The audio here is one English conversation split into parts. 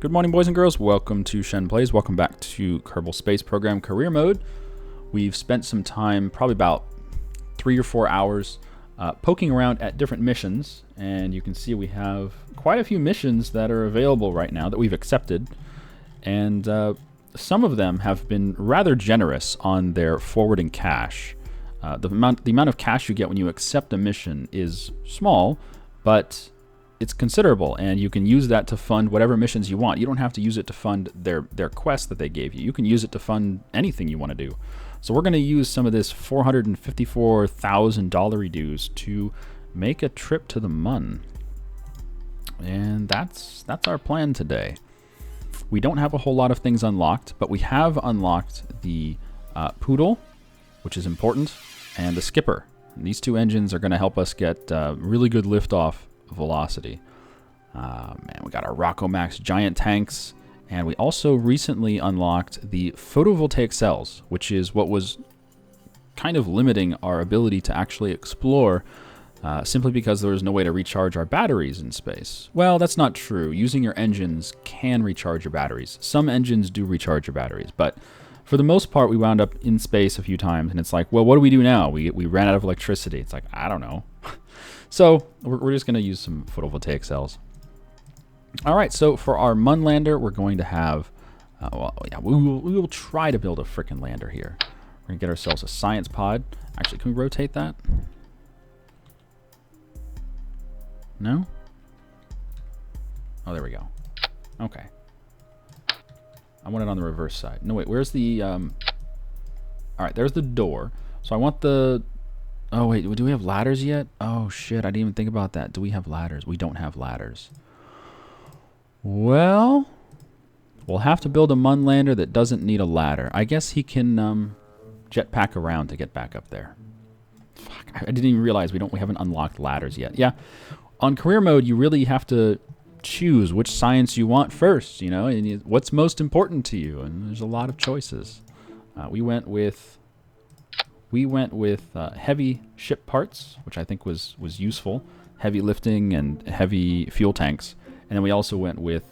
Good morning, boys and girls. Welcome to Shenplays. Welcome back to Kerbal Space Program career mode. We've spent some time, probably about 3 or 4 hours, poking around at different missions, and you can see we have quite a few missions that are available right now that we've accepted, and some of them have been rather generous on their forwarding cash. The amount of cash you get when you accept a mission is small, but it's considerable, and you can use that to fund whatever missions you want. You don't have to use it to fund their quest that they gave you. You can use it to fund anything you want to do. So we're going to use some of this $454,000 dues to make a trip to the Mun. And that's our plan today. We don't have a whole lot of things unlocked, but we have unlocked the Poodle, which is important, and the Skipper. And these two engines are going to help us get really good liftoff velocity. Man, we got our Rockomax giant tanks, and we also recently unlocked the photovoltaic cells, which is what was kind of limiting our ability to actually explore, simply because there was no way to recharge our batteries in space. Well, that's not true. Using your engines can recharge your batteries. Some engines do recharge your batteries, but for the most part, we wound up in space a few times, and it's like, well, what do we do now? We ran out of electricity. It's like, I don't know. So we're just going to use some photovoltaic cells. All right, so for our Mun lander, we're going to have, we will try to build a frickin' lander here. We're going to get ourselves a science pod. Actually, can we rotate that? No? Oh, there we go. Okay. I want it on the reverse side. No, wait, where's the, all right, there's the door. So I want the, oh, wait, do we have ladders yet? Oh, shit, I didn't even think about that. Do we have ladders? We don't have ladders. Well, we'll have to build a Mun lander that doesn't need a ladder. I guess he can jetpack around to get back up there. Fuck, I didn't even realize we haven't unlocked ladders yet. Yeah, on career mode, you really have to choose which science you want first, you know, and what's most important to you, and there's a lot of choices. We went with heavy ship parts, which I think was useful, heavy lifting and heavy fuel tanks, and then we also went with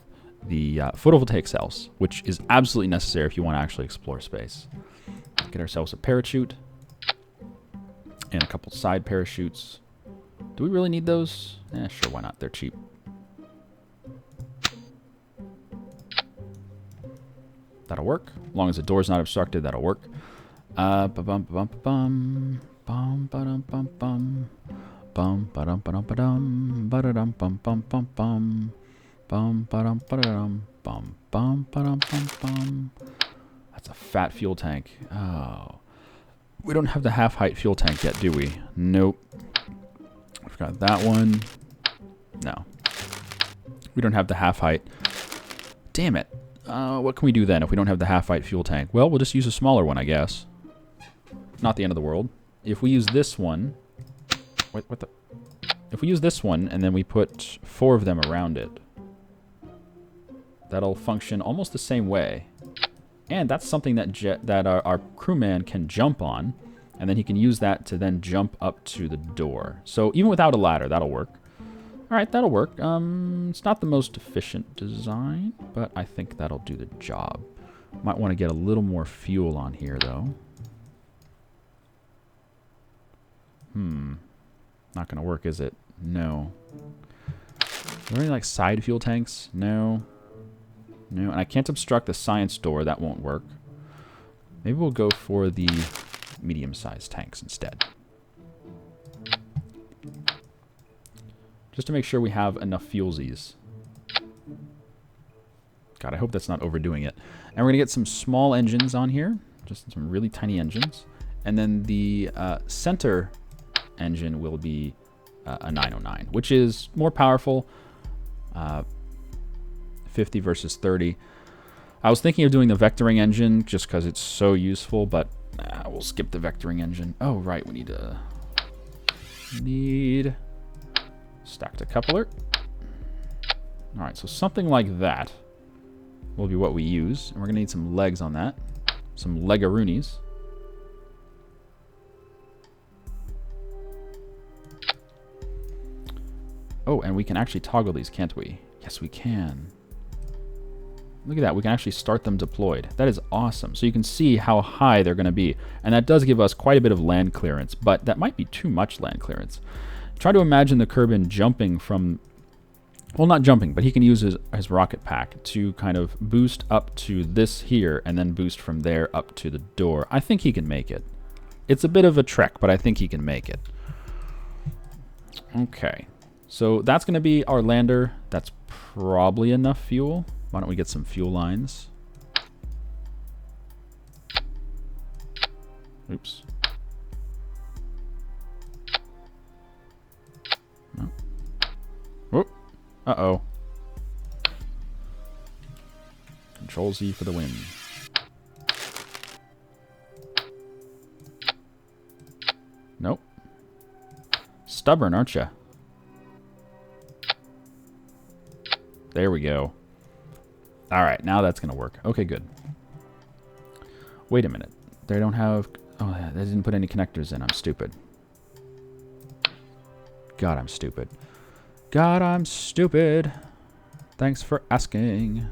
the photovoltaic cells, which is absolutely necessary if you want to actually explore space. Get ourselves a parachute and a couple side parachutes. Do we really need those? Sure, why not? They're cheap. That'll work. As long as the door's not obstructed, that'll work. That's a fat fuel tank. Oh. We don't have the half-height fuel tank yet, do we? Nope. We've got that one. No. We don't have the half-height. Damn it. What can we do then if we don't have the half-height fuel tank? Well, we'll just use a smaller one, I guess. Not the end of the world. If we use this one... Wait, what the... If we use this one and then we put 4 of them around it, that'll function almost the same way. And that's something that our crewman can jump on, and then he can use that to then jump up to the door. So even without a ladder, that'll work. All right, that'll work. It's not the most efficient design, but I think that'll do the job. Might want to get a little more fuel on here, though. Not going to work, is it? No. Are there any, like, side fuel tanks? No. No, and I can't obstruct the science door. That won't work. Maybe we'll go for the medium-sized tanks instead. Just to make sure we have enough fuelsies. God, I hope that's not overdoing it. And we're going to get some small engines on here. Just some really tiny engines. And then the center engine will be a 909, which is more powerful. 50 versus 30. I was thinking of doing the vectoring engine just because it's so useful, but we'll skip the vectoring engine. Oh, right, we need stacked coupler. All right, so something like that will be what we use, and we're gonna need some legs on that, some legaroonies. Oh, and we can actually toggle these, can't we? Yes, we can. Look at that. We can actually start them deployed. That is awesome. So you can see how high they're going to be. And that does give us quite a bit of land clearance, but that might be too much land clearance. Try to imagine the kerbin jumping from, well, not jumping, but he can use his rocket pack to kind of boost up to this here and then boost from there up to the door. I think he can make it. It's a bit of a trek, but I think he can make it. Okay. So that's going to be our lander. That's probably enough fuel. Why don't we get some fuel lines? Oops. No. Whoop. Uh-oh. Control Z for the win. Nope. Stubborn, aren't you? There we go. All right, now that's going to work. Okay, good. Wait a minute. They don't have... Oh, they didn't put any connectors in. I'm stupid. God, I'm stupid. God, I'm stupid. Thanks for asking.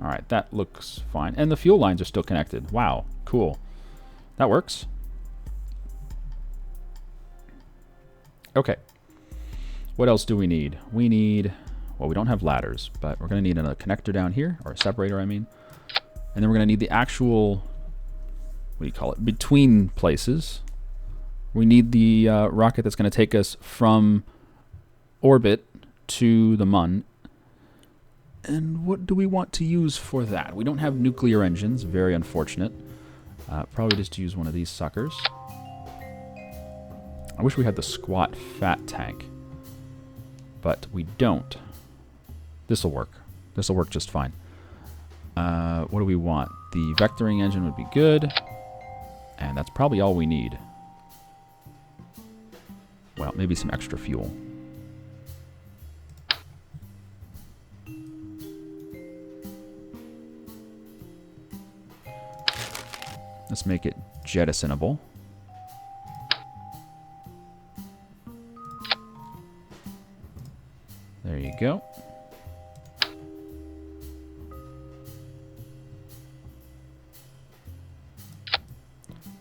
All right, that looks fine. And the fuel lines are still connected. Wow, cool. That works. Okay. What else do we need? We need, well, we don't have ladders, but we're going to need another connector down here, or a separator, I mean. And then we're going to need the actual, what do you call it, between places. We need the rocket that's going to take us from orbit to the Mun. And what do we want to use for that? We don't have nuclear engines, very unfortunate. Probably just use one of these suckers. I wish we had the squat fat tank, but we don't. This'll work. This'll work just fine. What do we want? The vectoring engine would be good, and that's probably all we need. Well, maybe some extra fuel. Let's make it jettisonable. There you go.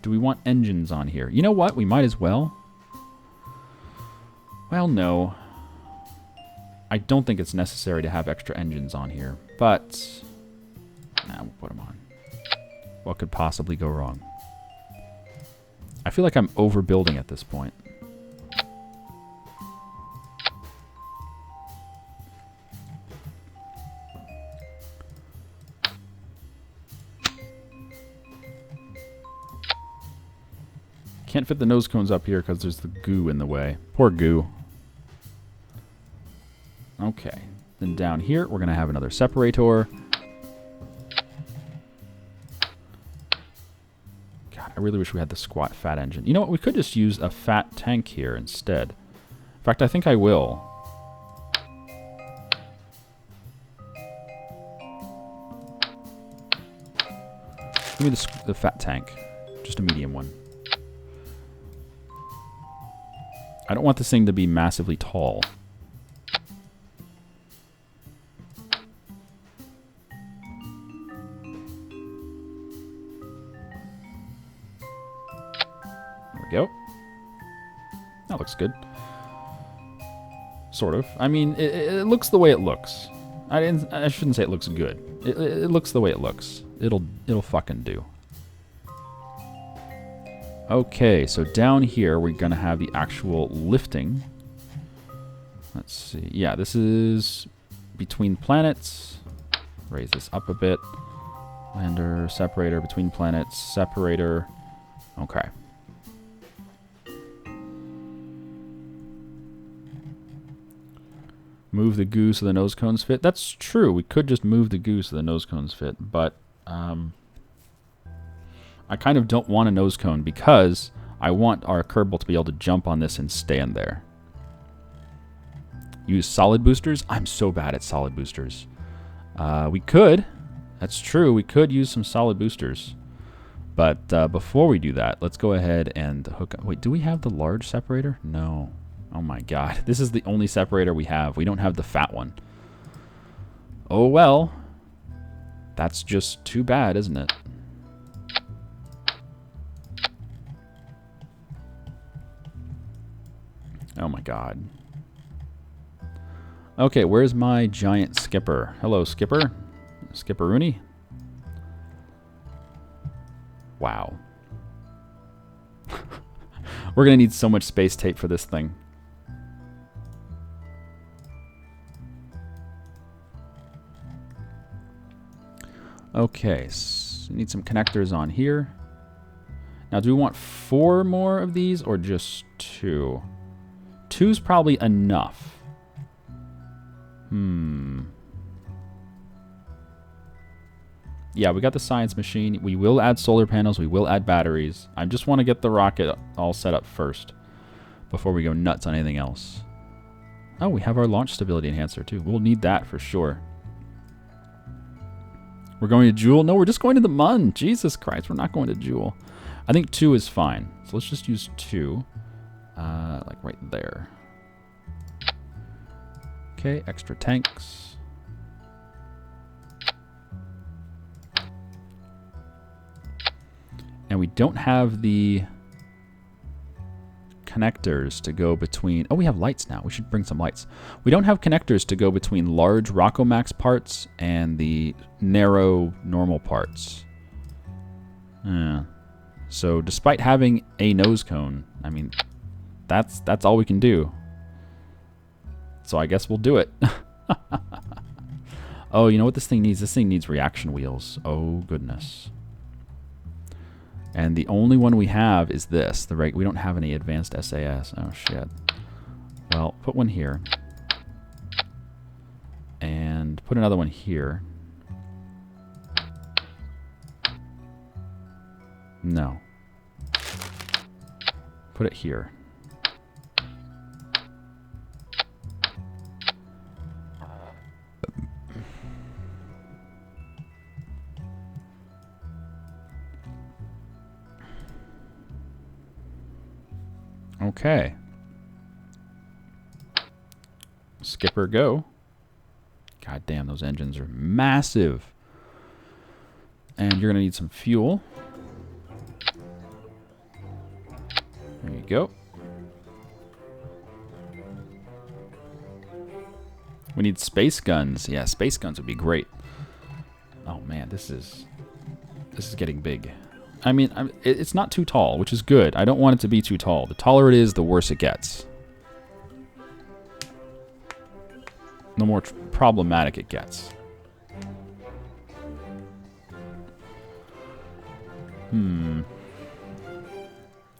Do we want engines on here? You know what? We might as well. Well, no. I don't think it's necessary to have extra engines on here, but nah, we'll put them on. What could possibly go wrong? I feel like I'm overbuilding at this point. Can't fit the nose cones up here because there's the goo in the way. Poor goo. Okay. Then down here, we're going to have another separator. God, I really wish we had the squat fat engine. You know what? We could just use a fat tank here instead. In fact, I think I will. Give me the fat tank. Just a medium one. I don't want this thing to be massively tall. There we go. That looks good. Sort of. I mean, it looks the way it looks. I shouldn't say it looks good. It looks the way it looks. It'll fucking do. Okay, so down here we're going to have the actual lifting. Let's see. Yeah, this is between planets. Raise this up a bit. Lander, separator, between planets, separator. Okay. Move the goo so the nose cones fit. That's true. We could just move the goo so the nose cones fit, but I kind of don't want a nose cone because I want our Kerbal to be able to jump on this and stand there. Use solid boosters? I'm so bad at solid boosters. We could. That's true. We could use some solid boosters. But before we do that, let's go ahead and hook up. Wait, do we have the large separator? No. Oh my god. This is the only separator we have. We don't have the fat one. Oh well. That's just too bad, isn't it? Oh my god. Okay, where's my giant skipper? Hello, skipper. Skipperoonie. Wow. We're going to need so much space tape for this thing. Okay, so need some connectors on here. Now, do we want 4 more of these or just 2? 2's probably enough. Yeah, we got the science machine. We will add solar panels. We will add batteries. I just want to get the rocket all set up first before we go nuts on anything else. Oh, we have our launch stability enhancer too. We'll need that for sure. We're going to Jool? No, we're just going to the Mun. Jesus Christ, we're not going to Jool. I think 2 is fine. So let's just use 2. Like right there. Okay, extra tanks. And we don't have the connectors to go between... Oh, we have lights now. We should bring some lights. We don't have connectors to go between large Rockomax parts and the narrow normal parts. Yeah. So despite having a nose cone, I mean, that's all we can do. So I guess we'll do it. Oh, you know what this thing needs? This thing needs reaction wheels. Oh, goodness. And the only one we have is this. We don't have any advanced SAS. Oh, shit. Well, put one here. And put another one here. No. Put it here. Okay. Skipper, go. God damn, those engines are massive. And you're going to need some fuel. There you go. We need space guns. Yeah, space guns would be great. Oh man, this is getting big. I mean, it's not too tall, which is good. I don't want it to be too tall. The taller it is, the worse it gets. The more problematic it gets.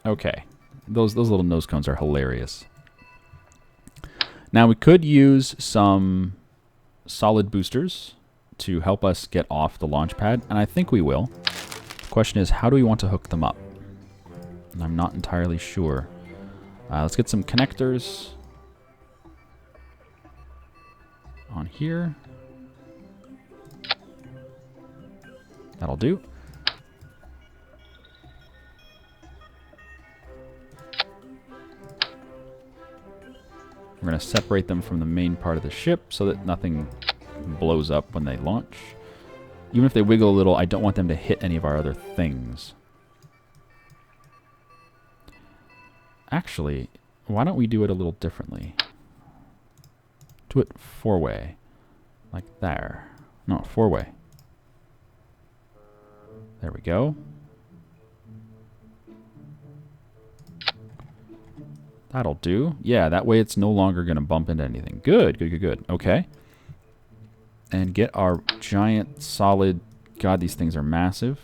Okay. Those little nose cones are hilarious. Now we could use some solid boosters to help us get off the launch pad, and I think we will. The question is, how do we want to hook them up? And I'm not entirely sure. Let's get some connectors on here. That'll do. We're going to separate them from the main part of the ship so that nothing blows up when they launch. Even if they wiggle a little, I don't want them to hit any of our other things. Actually, why don't we do it a little differently? Do it 4-way. Like there. No, 4-way. There we go. That'll do. Yeah, that way it's no longer going to bump into anything. Good, good, good, good. Okay. And get our giant solid... God, these things are massive.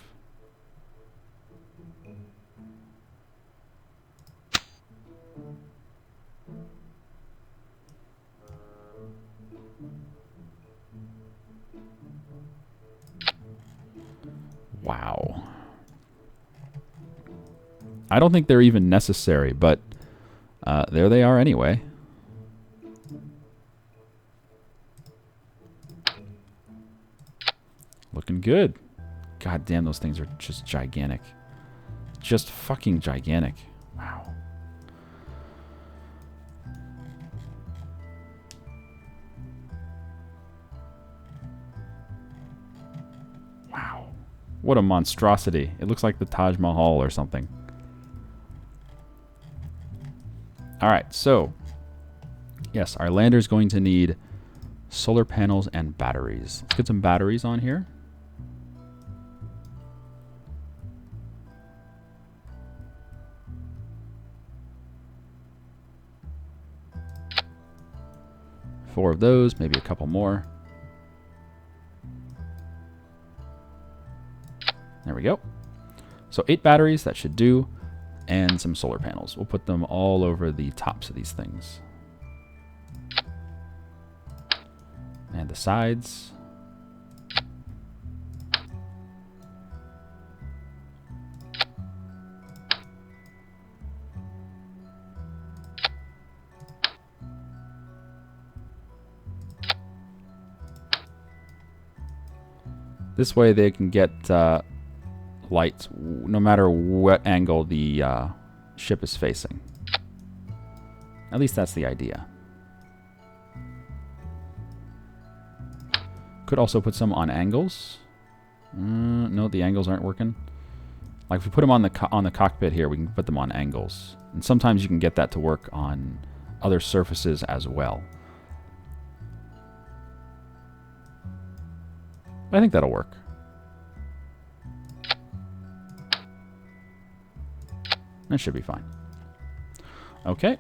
Wow. I don't think they're even necessary, but there they are anyway. Looking good. God damn, those things are just gigantic. just fucking gigantic. Wow. Wow. What a monstrosity. It looks like the Taj Mahal or something. Alright, so yes, our lander is going to need solar panels and batteries. Let's get some batteries on here. Four of those, maybe a couple more. There we go. So 8 batteries, that should do, and some solar panels. We'll put them all over the tops of these things. And the sides. This way they can get light no matter what angle the ship is facing. At least that's the idea. Could also put some on angles. No, the angles aren't working. Like if we put them on the cockpit here, we can put them on angles. And sometimes you can get that to work on other surfaces as well. I think that'll work. That should be fine. Okay.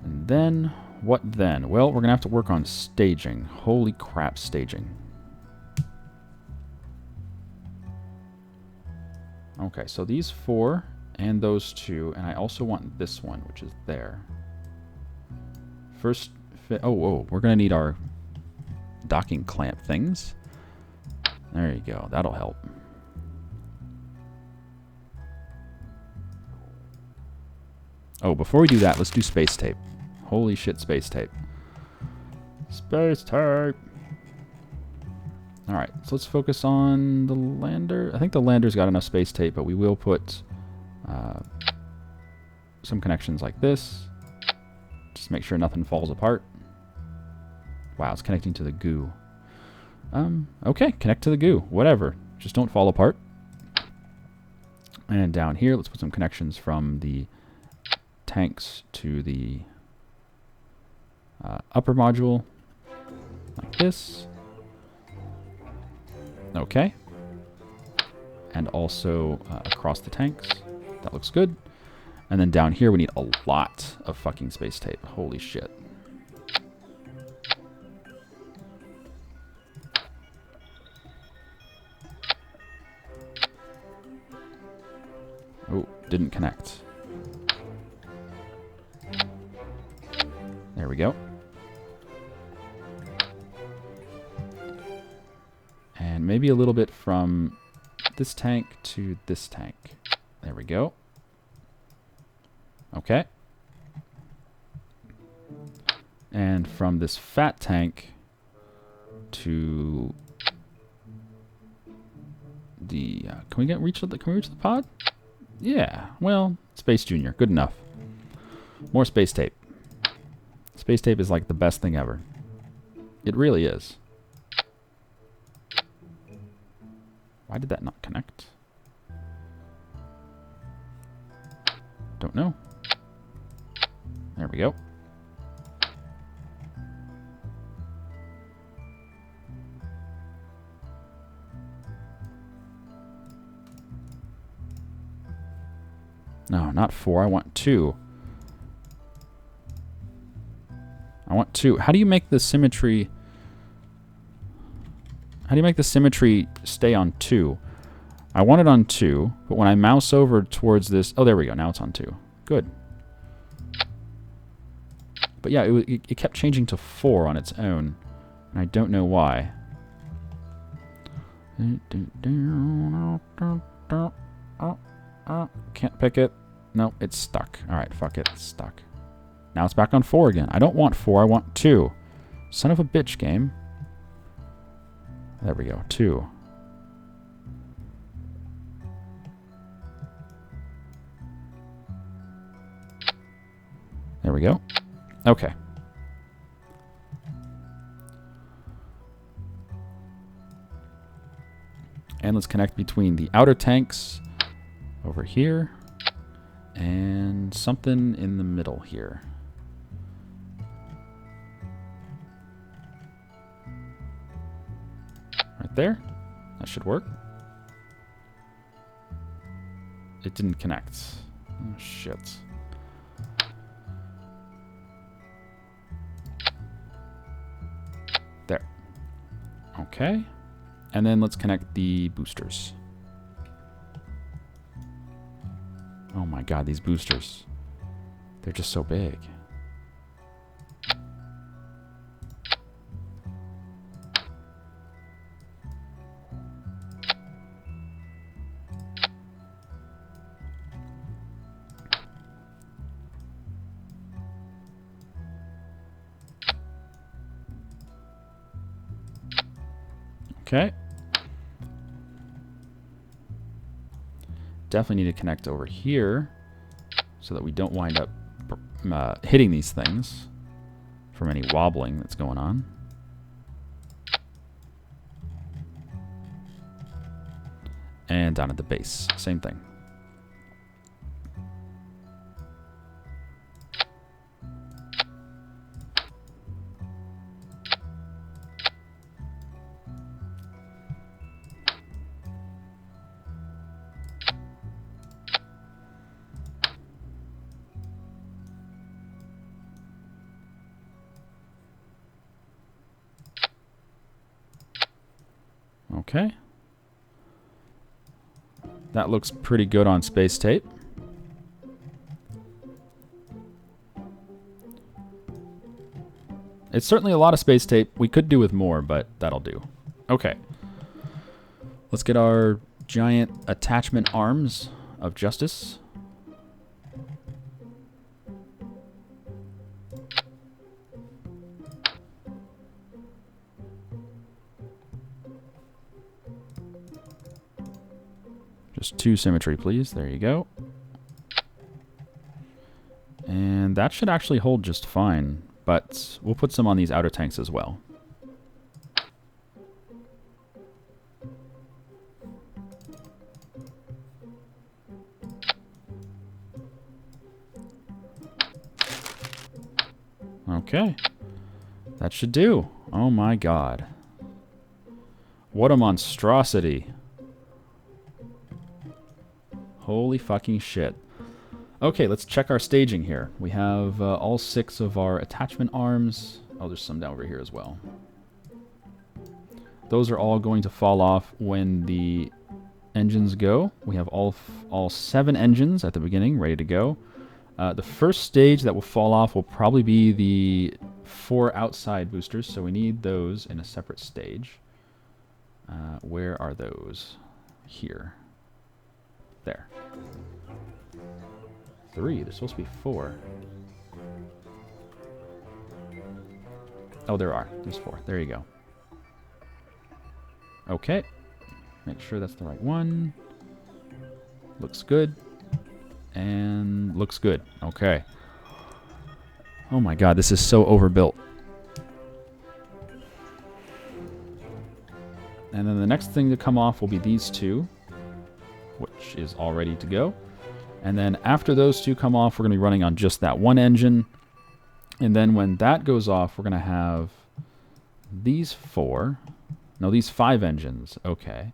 And then, what then? Well, we're going to have to work on staging. Holy crap, staging. Okay, so these 4 and those 2, and I also want this one, which is there. First, whoa, we're going to need our docking clamp things. There you go, that'll help. Oh, before we do that, let's do space tape. Holy shit, space tape. Space tape! Alright, so let's focus on the lander. I think the lander's got enough space tape, but we will put some connections like this. Just make sure nothing falls apart. Wow, it's connecting to the goo. Okay, connect to the goo. Whatever. Just don't fall apart. And down here, let's put some connections from the tanks to the upper module. Like this. Okay. And also across the tanks. That looks good. And then down here, we need a lot of fucking space tape. Holy shit. Oh, didn't connect. There we go. And maybe a little bit from this tank to this tank. There we go. Okay. And from this fat tank to the can we reach the pod? Yeah. Well, Space Junior, good enough. More space tape. Space tape is like the best thing ever. It really is. Why did that not connect? Don't know. There we go. No, not 4. I want 2. I want 2. How do you make the symmetry... How do you make the symmetry stay on 2? I want it on 2, but when I mouse over towards this... Oh, there we go. Now it's on 2. Good. But yeah, it kept changing to 4 on its own, and I don't know why. Can't pick it. No, it's stuck. Alright, fuck it. It's stuck. Now it's back on 4 again. I don't want 4, I want 2. Son of a bitch, game. There we go. 2. There we go. Okay. And let's connect between the outer tanks over here and something in the middle here. Right there. That should work. It didn't connect. Oh, shit. There. Okay. And then let's connect the boosters. Oh my god, these boosters. They're just so big. Okay. Definitely need to connect over here so that we don't wind up hitting these things from any wobbling that's going on. And down at the base, same thing. Okay. That looks pretty good on space tape. It's certainly a lot of space tape. We could do with more, but that'll do. Okay. Let's get our giant attachment arms of justice. Just 2 symmetry, please. There you go. And that should actually hold just fine, but we'll put some on these outer tanks as well. Okay. That should do. Oh my god. What a monstrosity. Holy fucking shit. Okay, let's check our staging here. We have all 6 of our attachment arms. Oh, there's some down over here as well. Those are all going to fall off when the engines go. We have all 7 engines at the beginning ready to go. The first stage that will fall off will probably be the 4 outside boosters, so we need those in a separate stage. Where are those? Here. There. 3. There's supposed to be 4. Oh, there are. There's 4. There you go. Okay. Make sure that's the right one. Looks good. And looks good. Okay. Oh my god, this is so overbuilt. And then the next thing to come off will be these 2, which is all ready to go. And then after those 2 come off, we're going to be running on just that one engine. And then when that goes off, we're going to have these 4. No, these 5 engines. Okay.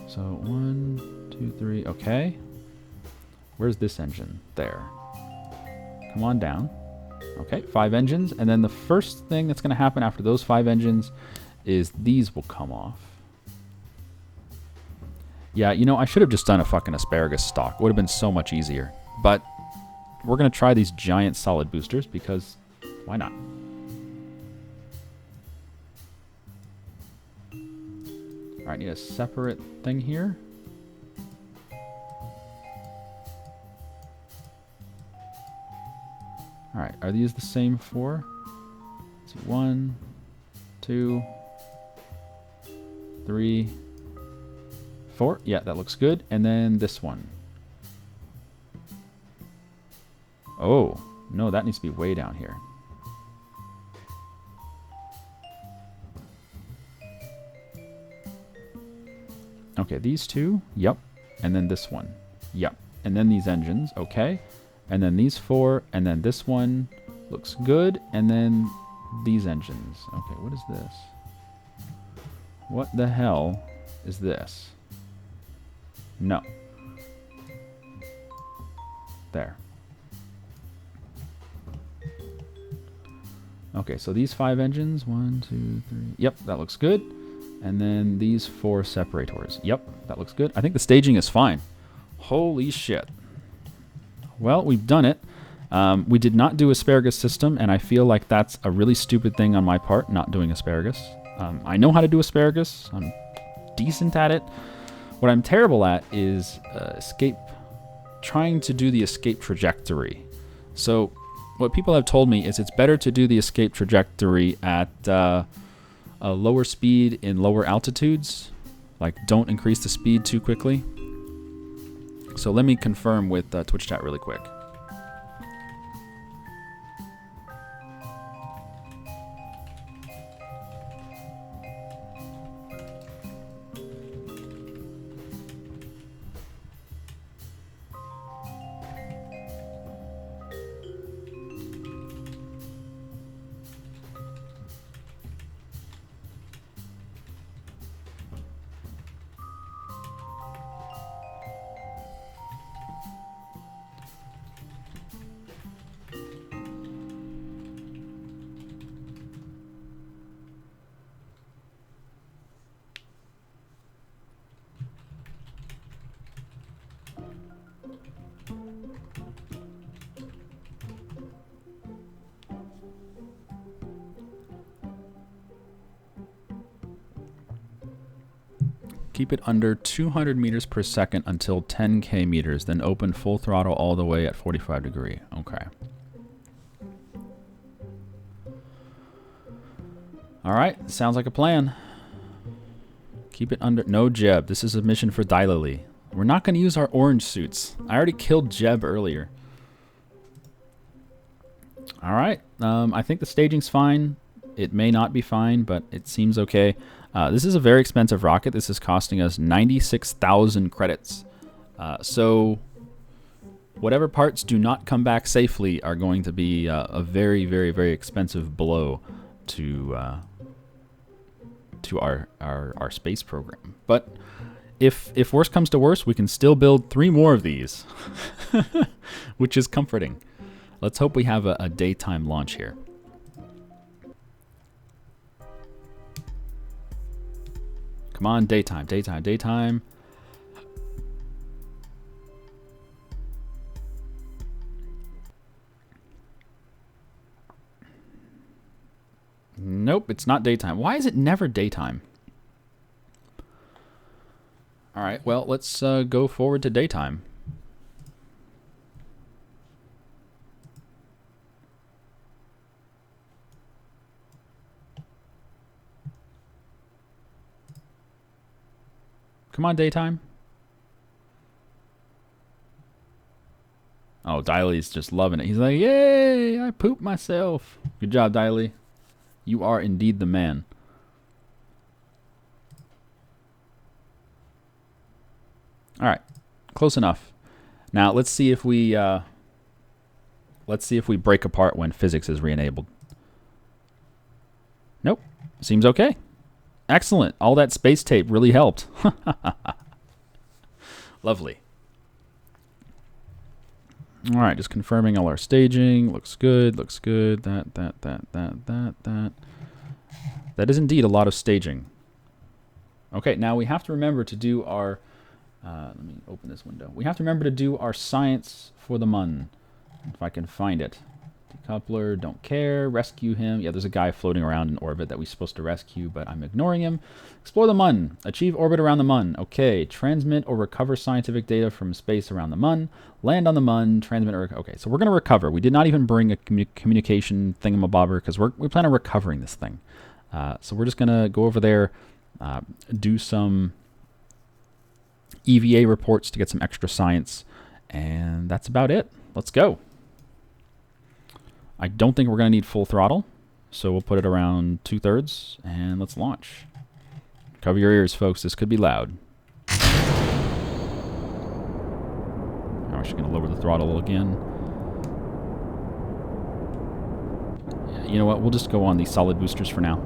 So 1, 2, 3. Okay. Where's this engine? There. Come on down. Okay, 5 engines. And then the first thing that's going to happen after those 5 engines is these will come off. Yeah, you know, I should have just done a fucking asparagus stalk. It would have been so much easier. But we're going to try these giant solid boosters because why not? All right, need a separate thing here. All right, are these the same 4? Let's see, 1, 2. 3, 4. Yeah, that looks good. And then this one. Oh, no, that needs to be way down here. Okay, these two. Yep. And then this one. Yep. And then these engines. Okay. And then these 4. And then this one looks good. And then these engines. Okay, what is this? What the hell is this? No. There. Okay, so these 5 engines. 1, 2, 3. Yep, that looks good. And then these 4 separators. Yep, that looks good. I think the staging is fine. Holy shit. Well, we've done it. We did not do asparagus system, and I feel like that's a really stupid thing on my part, not doing asparagus. I know how to do asparagus. I'm decent at it. What I'm terrible at is trying to do the escape trajectory. So what people have told me is it's better to do the escape trajectory at a lower speed in lower altitudes. Like, don't increase the speed too quickly. So let me confirm with Twitch chat really quick. Keep it under 200 meters per second until 10k meters, then open full throttle all the way at 45 degree. Okay. All right, sounds like a plan. Keep it under, no Jeb. This is a mission for Dilily. We're not going to use our orange suits. I already killed Jeb earlier. All right, I think the staging's fine. It may not be fine, but it seems okay. This is a very expensive rocket. This is costing us 96,000 credits. So whatever parts do not come back safely are going to be a very, very, very expensive blow to our space program. But if worse comes to worse, we can still build 3 more of these, which is comforting. Let's hope we have a daytime launch here. Come on, daytime, daytime, daytime. Nope, it's not daytime. Why is it never daytime? All right, well, let's go forward to daytime. Come on, daytime. Oh, Diley's just loving it. He's like, yay, I pooped myself. Good job, Diley. You are indeed the man. All right, close enough. Now let's see if we break apart when physics is re-enabled. Nope, seems okay. Excellent. All that space tape really helped. Lovely. All right, just confirming all our staging. Looks good, looks good. That is indeed a lot of staging. Okay, now we have to remember to do our... let me open this window. We have to remember to do our science for the mun. If I can find it. Decoupler, don't care. Rescue him. Yeah, there's a guy floating around in orbit that we're supposed to rescue, but I'm ignoring him. Explore the mun. Achieve orbit around the mun. Okay. Transmit or recover scientific data from space around the mun. Land on the mun. Transmit or... Okay, so we're going to recover. We did not even bring a communication thingamabobber because we plan on recovering this thing. So we're just going to go over there, do some EVA reports to get some extra science, and that's about it. Let's go. I don't think we're going to need full throttle, so we'll put it around 2/3, and let's launch. Cover your ears, folks. This could be loud. I'm actually going to lower the throttle again. You know what? We'll just go on these solid boosters for now.